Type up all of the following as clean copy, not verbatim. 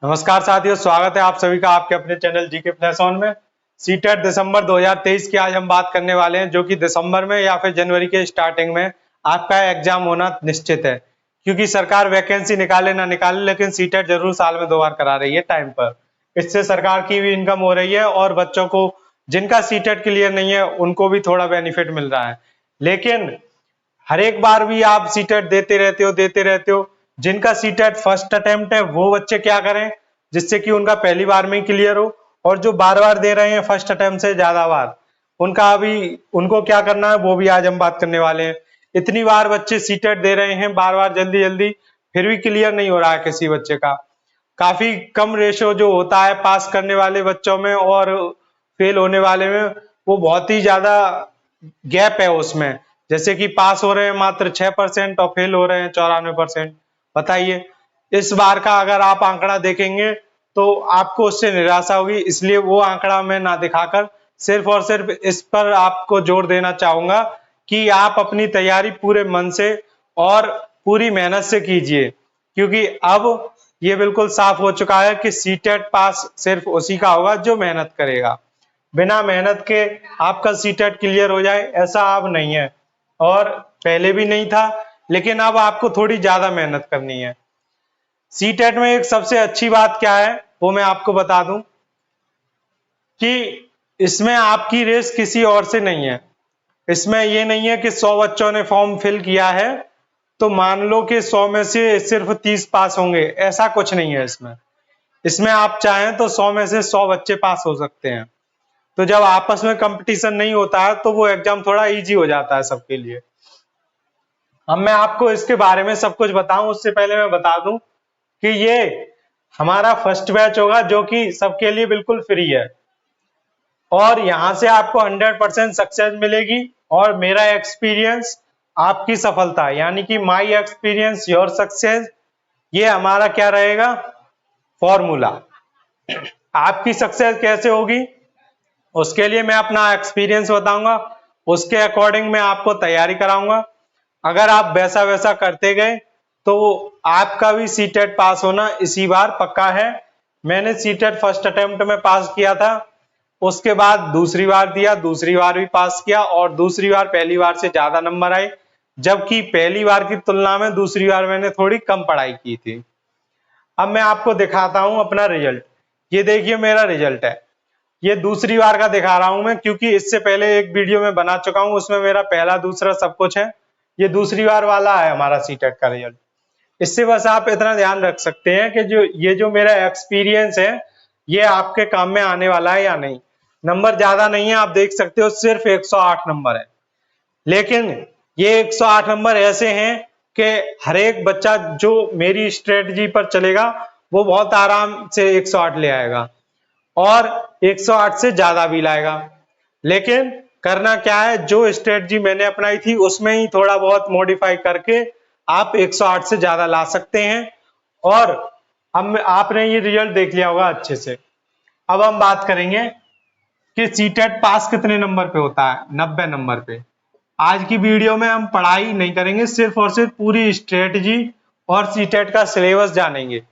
नमस्कार साथियों, स्वागत है आप सभी का आपके अपने चैनल जीके प्लस ऑन में। सीटेट दिसंबर 2023 की आज हम बात करने वाले हैं, जो कि दिसंबर में या फिर जनवरी के स्टार्टिंग में आपका एग्जाम होना निश्चित है। क्योंकि सरकार वैकेंसी निकाले ना निकाले, लेकिन सीटेट जरूर साल में 2 बार करा रही है टाइम पर। इससे सरकार की भी इनकम हो रही है और बच्चों को जिनका सीटेट क्लियर नहीं है उनको भी थोड़ा बेनिफिट मिल रहा है। लेकिन हर एक बार भी आप सीटेट देते रहते हो। जिनका सीटेट फर्स्ट अटेम्प्ट है वो बच्चे क्या करें जिससे कि उनका पहली बार में ही क्लियर हो, और जो बार बार दे रहे हैं फर्स्ट अटेम्प्ट से ज्यादा बार, उनका अभी उनको क्या करना है वो भी आज हम बात करने वाले हैं। इतनी बार बच्चे सीटेट दे रहे हैं बार बार जल्दी जल्दी, फिर भी क्लियर नहीं हो रहा है किसी बच्चे का। काफी कम रेशो जो होता है पास करने वाले बच्चों में और फेल होने वाले में, वो बहुत ही ज्यादा गैप है उसमें। जैसे कि पास हो रहे हैं मात्र 6% और फेल हो रहे हैं 94%। बताइए, इस बार का अगर आप आंकड़ा देखेंगे तो आपको उससे निराशा होगी। इसलिए वो आंकड़ा मैं ना दिखाकर सिर्फ और सिर्फ इस पर आपको जोर देना चाहूंगा कि आप अपनी तैयारी पूरे मन से और पूरी मेहनत से कीजिए। क्योंकि अब ये बिल्कुल साफ हो चुका है कि सीटेट पास सिर्फ उसी का होगा जो मेहनत करेगा। बिना मेहनत के आपका सीटेट क्लियर हो जाए ऐसा अब नहीं है, और पहले भी नहीं था, लेकिन अब आपको थोड़ी ज्यादा मेहनत करनी है। सीटेट में एक सबसे अच्छी बात क्या है वो मैं आपको बता दूं कि इसमें आपकी रेस किसी और से नहीं है। इसमें ये नहीं है कि 100 बच्चों ने फॉर्म फिल किया है तो मान लो कि 100 में से सिर्फ 30 पास होंगे, ऐसा कुछ नहीं है इसमें। इसमें आप चाहें तो 100 में से 100 बच्चे पास हो सकते हैं। तो जब आपस में कंपटीशन नहीं होता है तो वो एग्जाम थोड़ा इजी हो जाता है सबके लिए। अब मैं आपको इसके बारे में सब कुछ बताऊं उससे पहले मैं बता दूं कि ये हमारा फर्स्ट बैच होगा जो कि सबके लिए बिल्कुल फ्री है, और यहां से आपको 100% सक्सेस मिलेगी। और मेरा एक्सपीरियंस आपकी सफलता, यानी कि माई एक्सपीरियंस योर सक्सेस, ये हमारा क्या रहेगा फॉर्मूला। आपकी सक्सेस कैसे होगी उसके लिए मैं अपना एक्सपीरियंस बताऊंगा, उसके अकॉर्डिंग मैं आपको तैयारी कराऊंगा। अगर आप वैसा वैसा करते गए तो आपका भी सीटेट पास होना इसी बार पक्का है। मैंने सीटेट फर्स्ट अटेम्प्ट में पास किया था, उसके बाद दूसरी बार दिया, दूसरी बार भी पास किया, और दूसरी बार पहली बार से ज्यादा नंबर आए, जबकि पहली बार की तुलना में दूसरी बार मैंने थोड़ी कम पढ़ाई की थी। अब मैं आपको दिखाता हूं अपना रिजल्ट। ये देखिए मेरा रिजल्ट है। ये दूसरी बार का दिखा रहा हूं मैं, क्योंकि इससे पहले एक वीडियो में बना चुका हूं, उसमें मेरा पहला दूसरा सब कुछ है। ये दूसरी बार वाला है हमारा सीटेट का रिजल्ट। इससे बस आप इतना ध्यान रख सकते हैं कि जो मेरा एक्सपीरियंस है ये आपके काम में आने वाला है या नहीं। नंबर ज्यादा नहीं है, आप देख सकते हो सिर्फ 108 नंबर है, लेकिन ये 108 नंबर ऐसे हैं कि हर एक बच्चा जो मेरी स्ट्रेटजी पर चलेगा वो बहुत आराम से 108 ले आएगा, और 108 से ज्यादा भी लाएगा। लेकिन करना क्या है, जो स्ट्रेटजी मैंने अपनाई थी उसमें ही थोड़ा बहुत मॉडिफाई करके आप 108 से ज्यादा ला सकते हैं। और अब आपने ये रिजल्ट देख लिया होगा अच्छे से। अब हम बात करेंगे कि सीटेट पास कितने नंबर पे होता है। 90 नंबर पे। आज की वीडियो में हम पढ़ाई नहीं करेंगे, सिर्फ और सिर्फ पूरी स्ट्रेटजी और सीटेट का सिलेबस जानेंगे,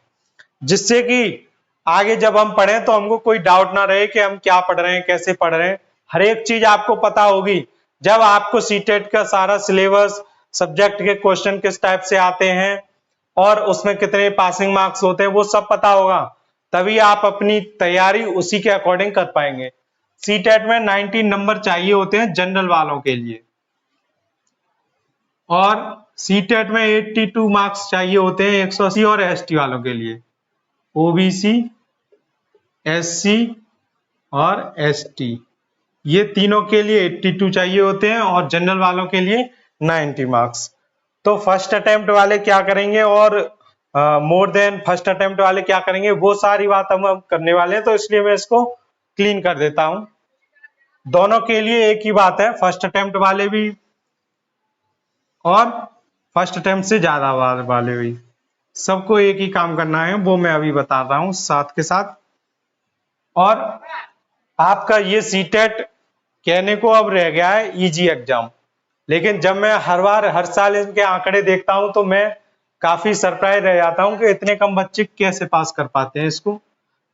जिससे कि आगे जब हम पढ़ें तो हमको कोई डाउट ना रहे कि हम क्या पढ़ रहे हैं, कैसे पढ़ रहे हैं। हर एक चीज आपको पता होगी जब आपको सीटेट का सारा सिलेबस, सब्जेक्ट के क्वेश्चन किस टाइप से आते हैं और उसमें कितने पासिंग मार्क्स होते हैं, वो सब पता होगा। तभी आप अपनी तैयारी उसी के अकॉर्डिंग कर पाएंगे। सीटेट में 90 नंबर चाहिए होते हैं जनरल वालों के लिए, और सीटेट में 82 मार्क्स चाहिए होते हैं 180 और एसटी वालों के लिए। ओबीसी, एससी और एसटी, ये तीनों के लिए 82 चाहिए होते हैं, और जनरल वालों के लिए 90 मार्क्स। तो फर्स्ट अटेम्प्ट वाले क्या करेंगे और मोर देन फर्स्ट अटेम्प्ट वाले क्या करेंगे, वो सारी बात हम अब करने वाले हैं। तो इसलिए मैं इसको क्लीन कर देता हूं। दोनों के लिए एक ही बात है, फर्स्ट अटेम्प्ट वाले भी और फर्स्ट अटेम्प्ट से ज्यादा वाले भी, सबको एक ही काम करना है, वो मैं अभी बता रहा हूं साथ के साथ। और आपका ये सीटेट कहने को अब रह गया है इजी एग्जाम, लेकिन जब मैं हर बार हर साल इनके आंकड़े देखता हूं तो मैं काफी सरप्राइज रह जाता हूँ कि इतने कम बच्चे कैसे पास कर पाते हैं इसको,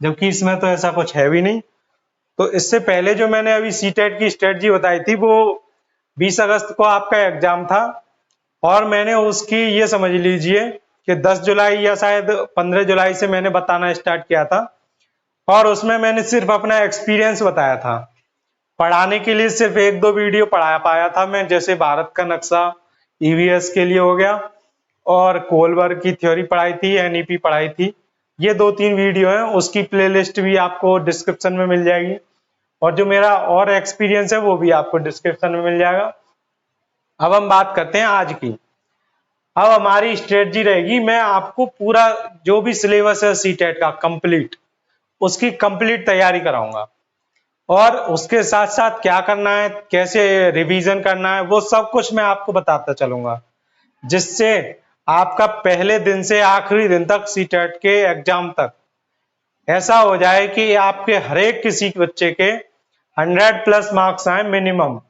जबकि इसमें तो ऐसा कुछ है भी नहीं। तो इससे पहले जो मैंने अभी सीटेट की स्ट्रेटजी बताई थी वो 20 अगस्त को आपका एग्जाम था, और मैंने उसकी ये समझ लीजिए कि 10 जुलाई या शायद 15 जुलाई से मैंने बताना स्टार्ट किया था, और उसमें मैंने सिर्फ अपना एक्सपीरियंस बताया था। पढ़ाने के लिए सिर्फ 1-2 वीडियो पढ़ा पाया था मैं, जैसे भारत का नक्शा ईवीएस के लिए हो गया, और कोलबर्ग की थ्योरी पढ़ाई थी, एनईपी पढ़ाई थी। ये 2-3 वीडियो हैं, उसकी प्लेलिस्ट भी आपको डिस्क्रिप्शन में मिल जाएगी, और जो मेरा और एक्सपीरियंस है वो भी आपको डिस्क्रिप्शन में मिल जाएगा। अब हम बात करते हैं आज की। अब हमारी स्ट्रेटजी रहेगी, मैं आपको पूरा जो भी सिलेबस है सीटेट का कंप्लीट, उसकी कंप्लीट तैयारी कराऊंगा, और उसके साथ साथ क्या करना है, कैसे रिवीजन करना है, वो सब कुछ मैं आपको बताता चलूंगा, जिससे आपका पहले दिन से आखिरी दिन तक सीटेट के एग्जाम तक ऐसा हो जाए कि आपके हर एक किसी बच्चे के 100+ मार्क्स आए मिनिमम।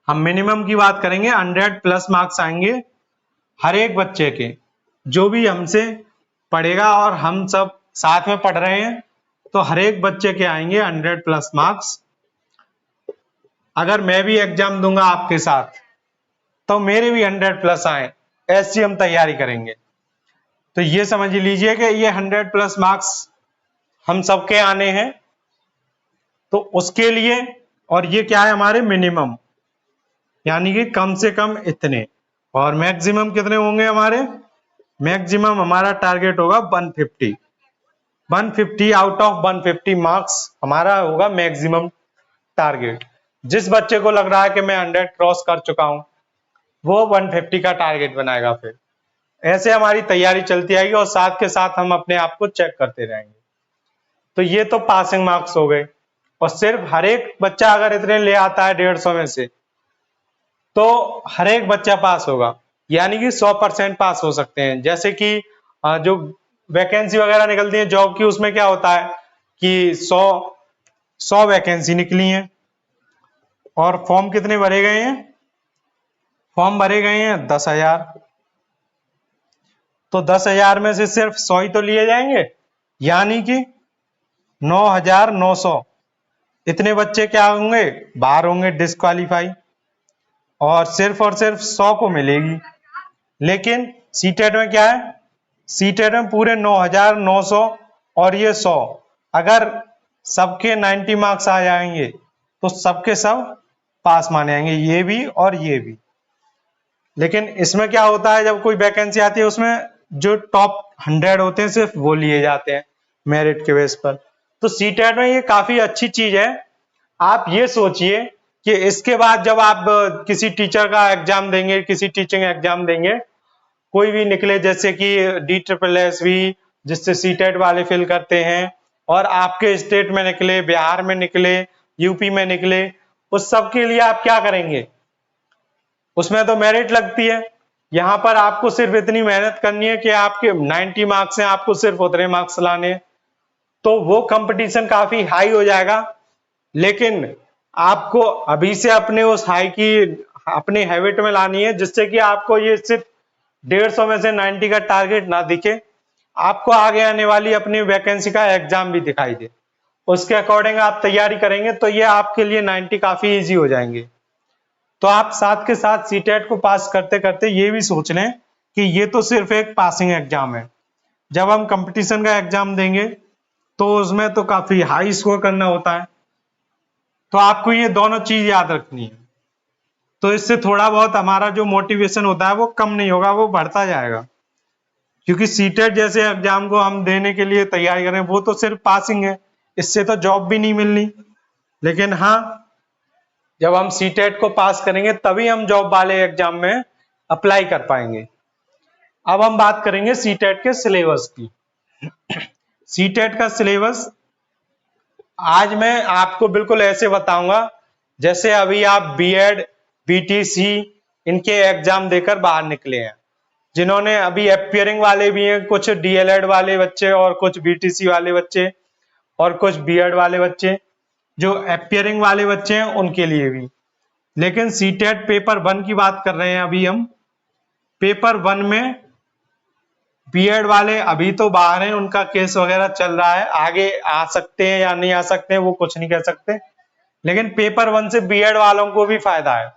हम मिनिमम की बात करेंगे, 100+ मार्क्स आएंगे हर एक बच्चे के, जो भी हमसे पढ़ेगा, और हम सब साथ में पढ़ रहे हैं तो हर एक बच्चे के आएंगे 100+ मार्क्स। अगर मैं भी एग्जाम दूंगा आपके साथ तो मेरे भी 100+ आए, ऐसी हम तैयारी करेंगे। तो ये समझ लीजिए कि ये 100+ मार्क्स हम सबके आने हैं, तो उसके लिए, और ये क्या है हमारे मिनिमम, यानी कि कम से कम इतने, और मैक्सिमम कितने होंगे हमारे, मैक्सिमम हमारा टारगेट होगा 150। 150 आउट ऑफ 150 मार्क्स हमारा होगा मैक्सिमम टारगेट। जिस बच्चे को लग रहा है कि मैं 100 क्रॉस कर चुका हूं, वो 150 का टारगेट बनाएगा। फिर ऐसे हमारी तैयारी चलती आएगी, और साथ के साथ हम अपने आप को चेक करते रहेंगे। तो ये तो पासिंग मार्क्स हो गए, और सिर्फ हर एक बच्चा अगर इतने ले आता है 150 में से, तो हर एक बच्चा पास होगा, यानी कि 100% पास हो सकते हैं। जैसे कि जो वैकेंसी वगैरह निकलती है जॉब की, उसमें क्या होता है कि 100 वैकेंसी निकली हैं, और फॉर्म कितने भरे गए हैं, फॉर्म भरे गए हैं 10,000। तो 10,000 में से सिर्फ 100 ही तो लिए जाएंगे, यानी कि 9,900 इतने बच्चे क्या होंगे, बाहर होंगे, डिस्क्वालीफाई, और सिर्फ 100 को मिलेगी। लेकिन सीटेट में क्या है, सीटेट में पूरे 9,900 और ये 100, अगर सबके 90 मार्क्स आ जाएंगे तो सबके सब पास माने जाएंगे, ये भी और ये भी। लेकिन इसमें क्या होता है, जब कोई वैकेंसी आती है उसमें जो टॉप 100 होते हैं सिर्फ वो लिए जाते हैं मेरिट के बेस पर। तो सीटेट में ये काफी अच्छी चीज है। आप ये सोचिए कि इसके बाद जब आप किसी टीचर का एग्जाम देंगे, किसी टीचिंग एग्जाम देंगे, कोई भी निकले, जैसे कि DSSS जिससे सीटेट वाले फिल करते हैं, और आपके स्टेट में निकले, बिहार में निकले, यूपी में निकले, उस सब के लिए आप क्या करेंगे, उसमें तो मेरिट लगती है। यहां पर आपको सिर्फ इतनी मेहनत करनी है कि आपके 90 मार्क्स हैं, आपको सिर्फ उतने मार्क्स लाने हैं, तो वो कंपटीशन काफी हाई हो जाएगा। लेकिन आपको अभी से अपने उस हाई की अपने हैबिट में लानी है, जिससे कि आपको ये सिर्फ 150 में से 90 का टारगेट ना दिखे, आपको आगे आने वाली अपनी वैकेंसी का एग्जाम भी दिखाई दे। उसके अकॉर्डिंग आप तैयारी करेंगे तो ये आपके लिए 90 काफी इजी हो जाएंगे। तो आप साथ के साथ सीटेट को पास करते करते ये भी सोच लें कि ये तो सिर्फ एक पासिंग एग्जाम है। जब हम कंपटीशन का एग्जाम देंगे तो उसमें तो काफी हाई स्कोर करना होता है। तो आपको ये दोनों चीज याद रखनी है। तो इससे थोड़ा बहुत हमारा जो मोटिवेशन होता है वो कम नहीं होगा, वो बढ़ता जाएगा। क्योंकि सीटेट जैसे एग्जाम को हम देने के लिए तैयारी करें, वो तो सिर्फ पासिंग है, इससे तो जॉब भी नहीं मिलनी। लेकिन हाँ, जब हम सीटेट को पास करेंगे तभी हम जॉब वाले एग्जाम में अप्लाई कर पाएंगे। अब हम बात करेंगे सीटेट के सिलेबस की। सीटेट का सिलेबस आज मैं आपको बिल्कुल ऐसे बताऊंगा जैसे अभी आप बीएड, बीटीसी इनके एग्जाम देकर बाहर निकले हैं। जिन्होंने अभी एपियरिंग वाले भी हैं, कुछ डीएलएड वाले बच्चे, और कुछ बीटीसी वाले बच्चे, और कुछ बीएड वाले बच्चे। जो एपियरिंग वाले बच्चे हैं उनके लिए भी। लेकिन सीटेट पेपर 1 की बात कर रहे हैं अभी हम। पेपर 1 में बीएड वाले अभी तो बाहर हैं, उनका केस वगैरह चल रहा है, आगे आ सकते हैं या नहीं आ सकते हैं वो कुछ नहीं कह सकते, लेकिन पेपर 1 से बीएड वालों को भी फायदा है।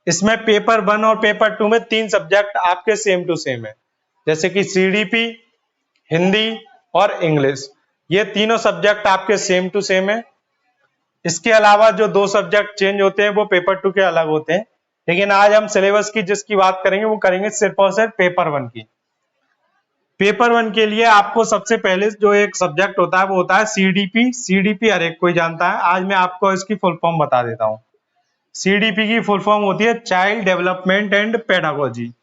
इसमें पेपर 1 और पेपर 2 में 3 सब्जेक्ट आपके सेम टू सेम है, जैसे कि सीडीपी, हिंदी और इंग्लिश, ये तीनों सब्जेक्ट आपके सेम टू सेम है। इसके अलावा जो 2 सब्जेक्ट चेंज होते हैं वो पेपर 2 के अलग होते हैं, लेकिन आज हम सिलेबस की जिसकी बात करेंगे वो करेंगे सिर्फ और सिर्फ पेपर 1 की। पेपर 1 के लिए आपको सबसे पहले जो एक सब्जेक्ट होता है वो होता है सीडीपी। सीडीपी हर एक कोई जानता है, आज मैं आपको इसकी फुल फॉर्म बता देता हूं। सीडीपी की फुल फॉर्म होती है child development and pedagogy.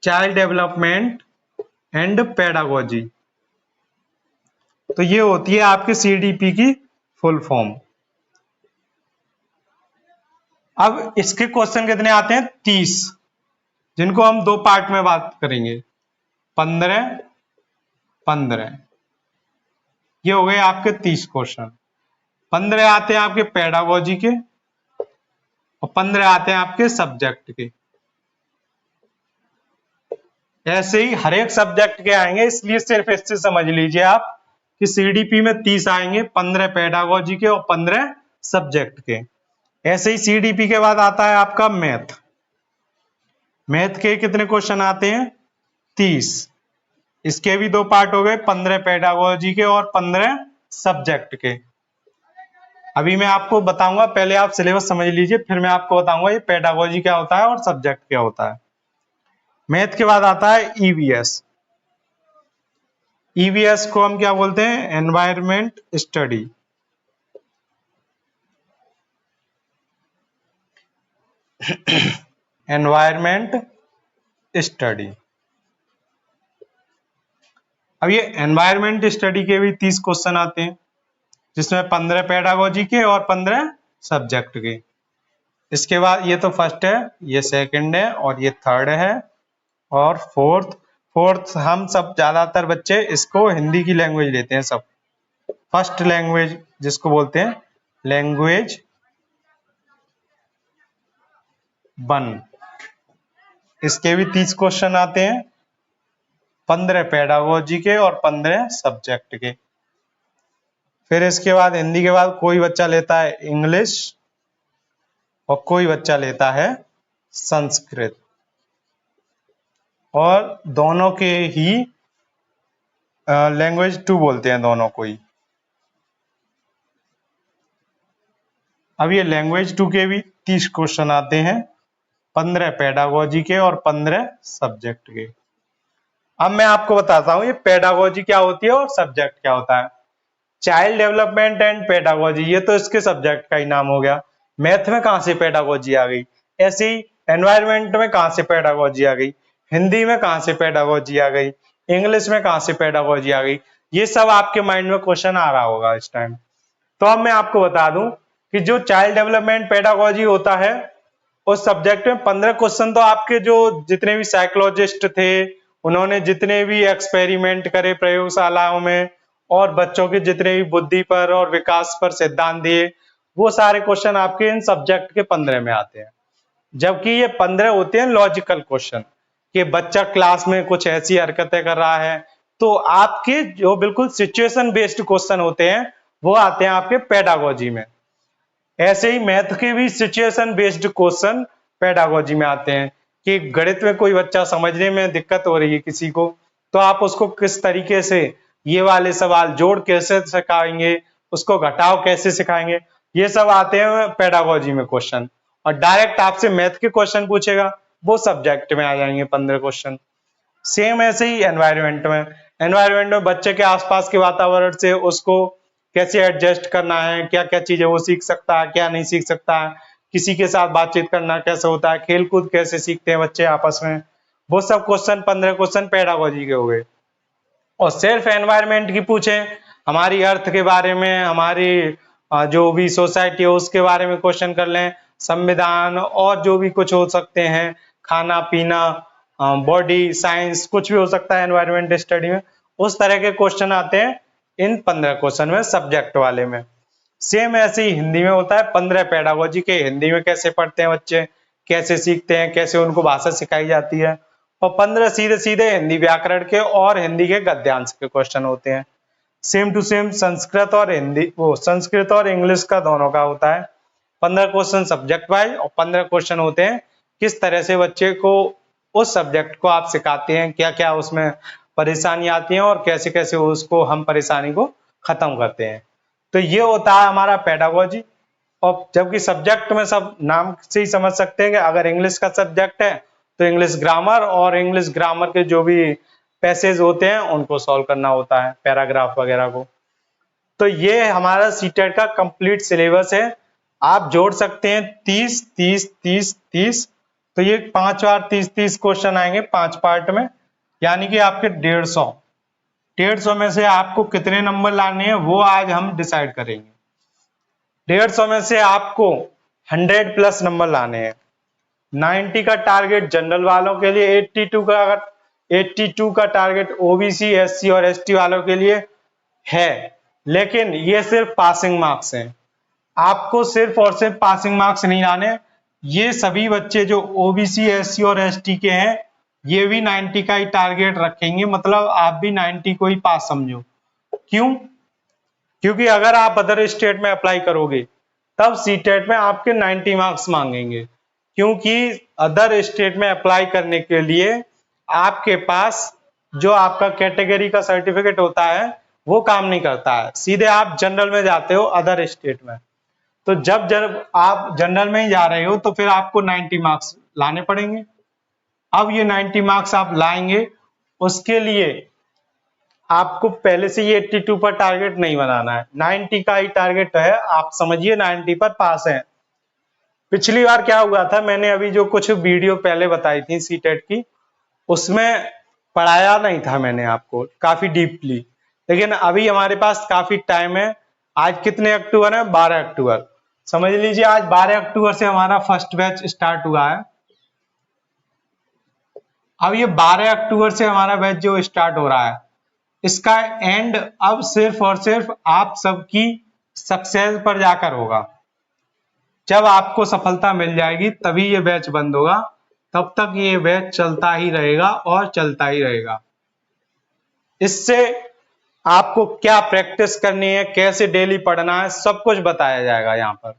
Child development and pedagogy, तो ये होती है आपकी सीडीपी की फुल फॉर्म। अब इसके क्वेश्चन कितने आते हैं? 30, जिनको हम 2 पार्ट में बात करेंगे, 15 ये हो गए आपके 30 क्वेश्चन। 15 आते हैं आपके पेडागोजी के और 15 आते हैं आपके सब्जेक्ट के। ऐसे ही हर एक सब्जेक्ट के आएंगे, इसलिए सिर्फ इससे समझ लीजिए आप कि सीडीपी में 30 आएंगे, 15 पेडागोजी के और 15 सब्जेक्ट के। ऐसे ही सीडीपी के बाद आता है आपका मैथ। मैथ के कितने क्वेश्चन आते हैं? 30। इसके भी 2 पार्ट हो गए, 15 पेडागोजी के और 15 सब्जेक्ट के। अभी मैं आपको बताऊंगा, पहले आप सिलेबस समझ लीजिए, फिर मैं आपको बताऊंगा ये पेडागोजी क्या होता है और सब्जेक्ट क्या होता है। मैथ के बाद आता है ईवीएस। ईवीएस को हम क्या बोलते हैं? Environment study. Environment study. अब ये एनवायरमेंट स्टडी के भी 30 क्वेश्चन आते हैं, जिसमें 15 पेडागोजी के और 15 सब्जेक्ट के। इसके बाद ये तो फर्स्ट है, ये सेकंड है और ये थर्ड है और फोर्थ हम सब ज्यादातर बच्चे इसको हिंदी की लैंग्वेज लेते हैं सब। फर्स्ट लैंग्वेज जिसको बोलते हैं लैंग्वेज 1, इसके भी 30 क्वेश्चन आते हैं, 15 पेडागोजी के और 15 सब्जेक्ट के। फिर इसके बाद हिंदी के बाद कोई बच्चा लेता है इंग्लिश और कोई बच्चा लेता है संस्कृत, और दोनों के ही लैंग्वेज 2 बोलते हैं दोनों को ही। अब ये लैंग्वेज 2 के भी 30 क्वेश्चन आते हैं, 15 पेडागोजी के और 15 सब्जेक्ट के। अब मैं आपको बताता हूं ये पेडागोजी क्या होती है और सब्जेक्ट क्या होता है। चाइल्ड डेवलपमेंट एंड पेडागोजी, ये तो इसके सब्जेक्ट का ही नाम हो गया। मैथ में कहां से पेडागोजी आ गई? ऐसे ही एनवायरमेंट में कहां से पेडागोजी आ गई? हिंदी में कहां से पेडागोजी आ गई? इंग्लिश में कहां से पेडागोजी आ गई? ये सब आपके माइंड में क्वेश्चन आ रहा होगा इस टाइम। तो अब मैं आपको बता दूं कि जो चाइल्ड डेवलपमेंट पेडागोजी होता है उस सब्जेक्ट में 15 क्वेश्चन तो आपके जो जितने भी साइकोलॉजिस्ट थे उन्होंने जितने भी एक्सपेरिमेंट करे प्रयोगशालाओं में और बच्चों के जितने भी बुद्धि पर और विकास पर सिद्धांत दिए, वो सारे क्वेश्चन आपके इन सब्जेक्ट के 15 में आते हैं। जबकि ये 15 होते हैं लॉजिकल क्वेश्चन, कि बच्चा क्लास में कुछ ऐसी हरकतें कर रहा है, तो आपके जो बिल्कुल सिचुएशन बेस्ड क्वेश्चन होते हैं वो आते हैं आपके पेडागोजी में। ऐसे ही मैथ के भी सिचुएशन बेस्ड क्वेश्चन पेडागोजी में आते हैं, कि गणित में कोई बच्चा समझने में दिक्कत हो रही है किसी को, तो आप उसको किस तरीके से ये वाले सवाल जोड़ कैसे सिखाएंगे, उसको घटाव कैसे सिखाएंगे, ये सब आते हैं पेडागोजी में क्वेश्चन। और डायरेक्ट आपसे मैथ के क्वेश्चन पूछेगा वो सब्जेक्ट में आ जाएंगे 15 क्वेश्चन। सेम ऐसे ही एनवायरमेंट में बच्चे के आसपास के वातावरण से उसको कैसे एडजस्ट करना है, क्या क्या चीजें वो सीख सकता है, क्या नहीं सीख सकता है, किसी के साथ बातचीत करना कैसे होता है, खेल कूद कैसे सीखते हैं बच्चे आपस में, वो सब क्वेश्चन 15 क्वेश्चन पेडागोजी के हो गए। और सिर्फ एनवायरमेंट की पूछे, हमारी अर्थ के बारे में, हमारी जो भी सोसाइटी है उसके बारे में क्वेश्चन कर लें, संविधान और जो भी कुछ हो सकते हैं, खाना पीना, बॉडी साइंस, कुछ भी हो सकता है एनवायरमेंट स्टडी में, उस तरह के क्वेश्चन आते हैं इन 15 क्वेश्चन में सब्जेक्ट वाले में। सेम ऐसे ही हिंदी में होता है, 15 पेडागोजी के हिंदी में कैसे पढ़ते हैं बच्चे, कैसे सीखते हैं, कैसे उनको भाषा सिखाई जाती है। और 15 सीधे सीधे हिंदी व्याकरण के और हिंदी के गद्यांश के क्वेश्चन होते हैं। सेम टू सेम संस्कृत और हिंदी, वो संस्कृत और इंग्लिश का दोनों का होता है। 15 क्वेश्चन सब्जेक्ट वाइज और 15 क्वेश्चन होते हैं किस तरह से बच्चे को उस सब्जेक्ट को आप सिखाते हैं, क्या क्या उसमें परेशानी आती है और कैसे कैसे उसको हम परेशानी को खत्म करते हैं। तो ये होता है हमारा पेडागोजी। और जबकि सब्जेक्ट में सब नाम से ही समझ सकते हैं कि अगर इंग्लिश का सब्जेक्ट है तो इंग्लिश ग्रामर, और इंग्लिश ग्रामर के जो भी पैसेज होते हैं उनको सॉल्व करना होता है, पैराग्राफ वगैरह को। तो ये हमारा सीटेट का कंप्लीट सिलेबस है। आप जोड़ सकते हैं 30 30 30 30, तो ये 5 बार 30 क्वेश्चन आएंगे 5 पार्ट में, यानी कि आपके 150 में से आपको कितने नंबर लाने हैं वो आज हम डिसाइड करेंगे। 150 में से आपको 100 प्लस नंबर लाने हैं। 90 का टारगेट जनरल वालों के लिए, 82 का टारगेट ओबीसी, एससी और एसटी वालों के लिए है। लेकिन ये सिर्फ पासिंग मार्क्स हैं, आपको सिर्फ और सिर्फ पासिंग मार्क्स नहीं लाने। ये सभी बच्चे जो ओबीसी, एससी और एसटी के हैं ये भी 90 का ही टारगेट रखेंगे, मतलब आप भी 90 को ही पास समझो। क्यों? क्योंकि अगर आप अदर स्टेट में अप्लाई करोगे तब सीटेट में आपके 90 मार्क्स मांगेंगे, क्योंकि अदर स्टेट में अप्लाई करने के लिए आपके पास जो आपका कैटेगरी का सर्टिफिकेट होता है वो काम नहीं करता है, सीधे आप जनरल में जाते हो अदर स्टेट में। तो जब आप जनरल में ही जा रहे हो तो फिर आपको 90 मार्क्स लाने पड़ेंगे। अब ये 90 मार्क्स आप लाएंगे, उसके लिए आपको पहले से ये 82 पर टारगेट नहीं बनाना है, 90 का ही टारगेट है। आप समझिए 90 पर पास है। पिछली बार क्या हुआ था, मैंने अभी जो कुछ वीडियो पहले बताई थी सीटेट की, उसमें पढ़ाया नहीं था मैंने आपको काफी डीपली, लेकिन अभी हमारे पास काफी टाइम है। आज कितने अक्टूबर है? 12 अक्टूबर। समझ लीजिए आज 12 अक्टूबर से हमारा फर्स्ट बैच स्टार्ट हुआ है। अब ये 12 अक्टूबर से हमारा बैच जो स्टार्ट हो रहा है, इसका एंड अब सिर्फ और सिर्फ आप सबकी सक्सेस पर जाकर होगा। जब आपको सफलता मिल जाएगी तभी ये बैच बंद होगा, तब तक ये बैच चलता ही रहेगा और चलता ही रहेगा। इससे आपको क्या प्रैक्टिस करनी है, कैसे डेली पढ़ना है, सब कुछ बताया जाएगा। यहाँ पर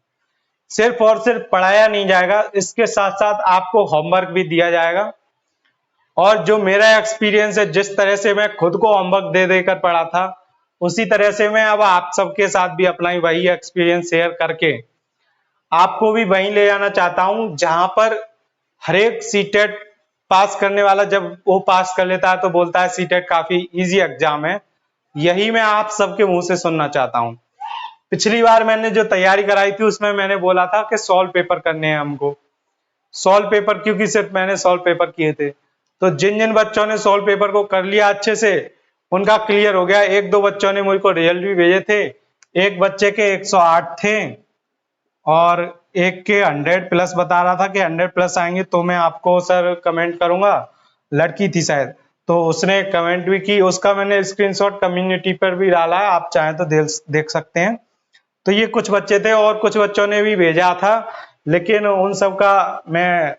सिर्फ और सिर्फ पढ़ाया नहीं जाएगा, इसके साथ साथ आपको होमवर्क भी दिया जाएगा। और जो मेरा एक्सपीरियंस है, जिस तरह से मैं खुद को होमवर्क दे देकर पढ़ा था, उसी तरह से मैं अब आप सबके साथ भी अपना वही एक्सपीरियंस शेयर करके आपको भी वहीं ले जाना चाहता हूं, जहां पर हर एक सीटेट पास करने वाला जब वो पास कर लेता है तो बोलता है सीटेट काफी इजी एग्जाम है। यही मैं आप सबके मुंह से सुनना चाहता हूं। पिछली बार मैंने जो तैयारी कराई थी उसमें मैंने बोला था कि सॉल्व पेपर करने हैं हमको, सॉल्व पेपर, क्योंकि सिर्फ मैंने सॉल्व पेपर किए थे। तो जिन जिन बच्चों ने सॉल्व पेपर को कर लिया अच्छे से, उनका क्लियर हो गया। एक दो बच्चों ने मुझको रिजल्ट भी भेजे थे, एक बच्चे के 108 थे और एक के 100 प्लस बता रहा था कि 100 प्लस आएंगे तो मैं आपको सर कमेंट करूंगा। लड़की थी शायद, तो उसने कमेंट भी की, उसका मैंने स्क्रीनशॉट कम्युनिटी पर भी डाला है, आप चाहें तो देख सकते हैं। तो ये कुछ बच्चे थे और कुछ बच्चों ने भी भेजा था, लेकिन उन सब का मैं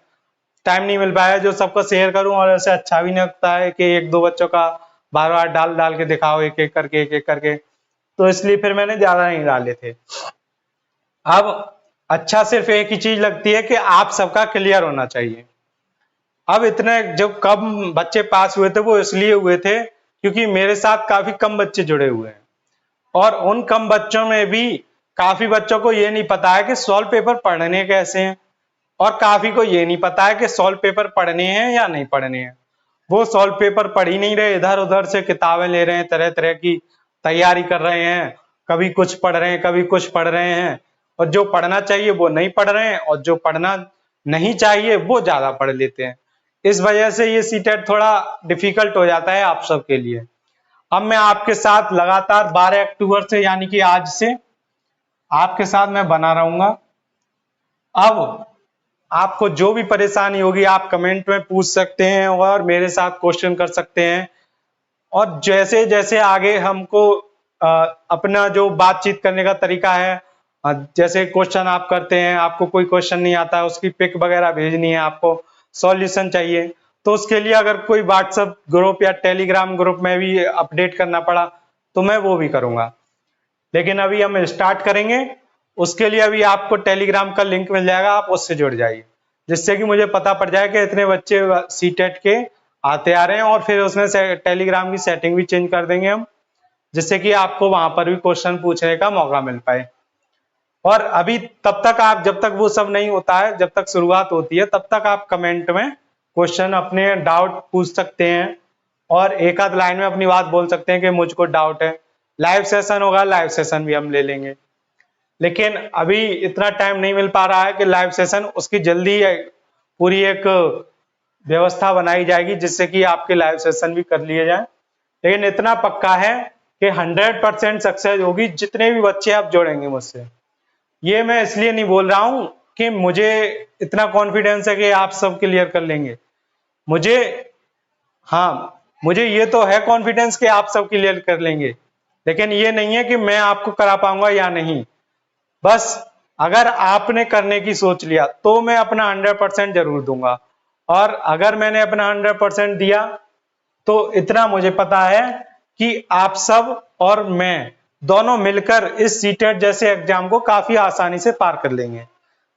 टाइम नहीं मिल पाया जो सबको शेयर करूं, और ऐसे अच्छा भी नहीं लगता है कि एक दो बच्चों का बार बार डाल डाल के दिखाओ एक एक करके, तो इसलिए फिर मैंने ज्यादा नहीं डाले थे। अब अच्छा सिर्फ एक ही चीज लगती है कि आप सबका क्लियर होना चाहिए। अब इतने जो कम बच्चे पास हुए थे वो इसलिए हुए थे क्योंकि मेरे साथ काफी कम बच्चे जुड़े हुए हैं, और उन कम बच्चों में भी काफी बच्चों को ये नहीं पता है कि सॉल्व पेपर पढ़ने कैसे हैं, और काफी को ये नहीं पता है कि सॉल्व पेपर पढ़ने हैं या नहीं पढ़ने हैं। वो सॉल्व पेपर पढ़ ही नहीं रहे, इधर उधर से किताबें ले रहे हैं, तरह तरह की तैयारी कर रहे हैं, कभी कुछ पढ़ रहे हैं कभी कुछ पढ़ रहे हैं, और जो पढ़ना चाहिए वो नहीं पढ़ रहे हैं, और जो पढ़ना नहीं चाहिए वो ज्यादा पढ़ लेते हैं। इस वजह से ये सीटेट थोड़ा डिफिकल्ट हो जाता है आप सबके लिए। अब मैं आपके साथ लगातार 12 अक्टूबर से यानी कि आज से आपके साथ मैं बना रहूंगा। अब आपको जो भी परेशानी होगी आप कमेंट में पूछ सकते हैं और मेरे साथ क्वेश्चन कर सकते हैं, और जैसे जैसे आगे हमको अपना जो बातचीत करने का तरीका है जैसे क्वेश्चन आप करते हैं, आपको कोई क्वेश्चन नहीं आता है, उसकी पिक वगैरह भेजनी है, आपको सॉल्यूशन चाहिए, तो उसके लिए अगर कोई व्हाट्सएप ग्रुप या टेलीग्राम ग्रुप में भी अपडेट करना पड़ा तो मैं वो भी करूंगा। लेकिन अभी हम स्टार्ट करेंगे, उसके लिए अभी आपको टेलीग्राम का लिंक मिल जाएगा, आप उससे जुड़ जाइए, जिससे कि मुझे पता पड़ जाए कि इतने बच्चे सीटेट के आते आ रहे हैं, और फिर उसमें से टेलीग्राम की सेटिंग भी चेंज कर देंगे हम, जिससे कि आपको वहां पर भी क्वेश्चन पूछने का मौका मिल पाए। और अभी तब तक आप, जब तक वो सब नहीं होता है, जब तक शुरुआत होती है, तब तक आप कमेंट में क्वेश्चन अपने डाउट पूछ सकते हैं और एक आध लाइन में अपनी बात बोल सकते हैं कि मुझको डाउट है। लाइव सेशन होगा, लाइव सेशन भी हम ले लेंगे, लेकिन अभी इतना टाइम नहीं मिल पा रहा है कि लाइव सेशन, उसकी जल्दी पूरी एक व्यवस्था बनाई जाएगी जिससे कि आपके लाइव सेशन भी कर लिए जाए। लेकिन इतना पक्का है कि 100% सक्सेस होगी जितने भी बच्चे आप जोड़ेंगे मुझसे। ये मैं इसलिए नहीं बोल रहा हूं कि मुझे इतना कॉन्फिडेंस है कि आप सब क्लियर कर लेंगे, मुझे, हाँ मुझे ये तो है कॉन्फिडेंस कि आप सब क्लियर कर लेंगे, लेकिन ये नहीं है कि मैं आपको करा पाऊंगा या नहीं। बस अगर आपने करने की सोच लिया तो मैं अपना 100% जरूर दूंगा, और अगर मैंने अपना 100% दिया तो इतना मुझे पता है कि आप सब और मैं दोनों मिलकर इस सीटेट जैसे एग्जाम को काफी आसानी से पार कर लेंगे।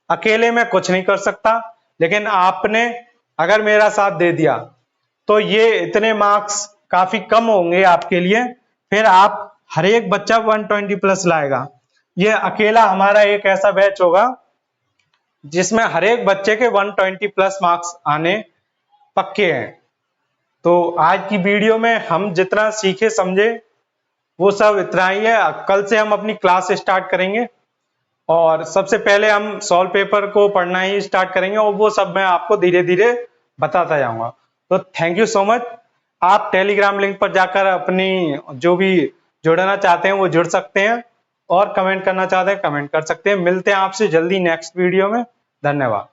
अकेले मैं कुछ नहीं कर सकता, लेकिन आपने अगर मेरा साथ दे दिया तो ये इतने मार्क्स काफी कम होंगे आपके लिए, फिर आप हर एक बच्चा 120 प्लस लाएगा। ये अकेला हमारा एक ऐसा बैच होगा जिसमें हर एक बच्चे के 120 प्लस मार्क्स आने पक्के हैं। तो आज की वीडियो में हम जितना सीखे समझे वो सब इतना ही है। कल से हम अपनी क्लास स्टार्ट करेंगे और सबसे पहले हम सॉल्व पेपर को पढ़ना ही स्टार्ट करेंगे, और वो सब मैं आपको धीरे धीरे बताता जाऊंगा। तो थैंक यू सो मच। आप टेलीग्राम लिंक पर जाकर अपनी जो भी जुड़ना चाहते हैं वो जुड़ सकते हैं, और कमेंट करना चाहते हैं कमेंट कर सकते हैं। मिलते हैं आपसे जल्दी नेक्स्ट वीडियो में। धन्यवाद।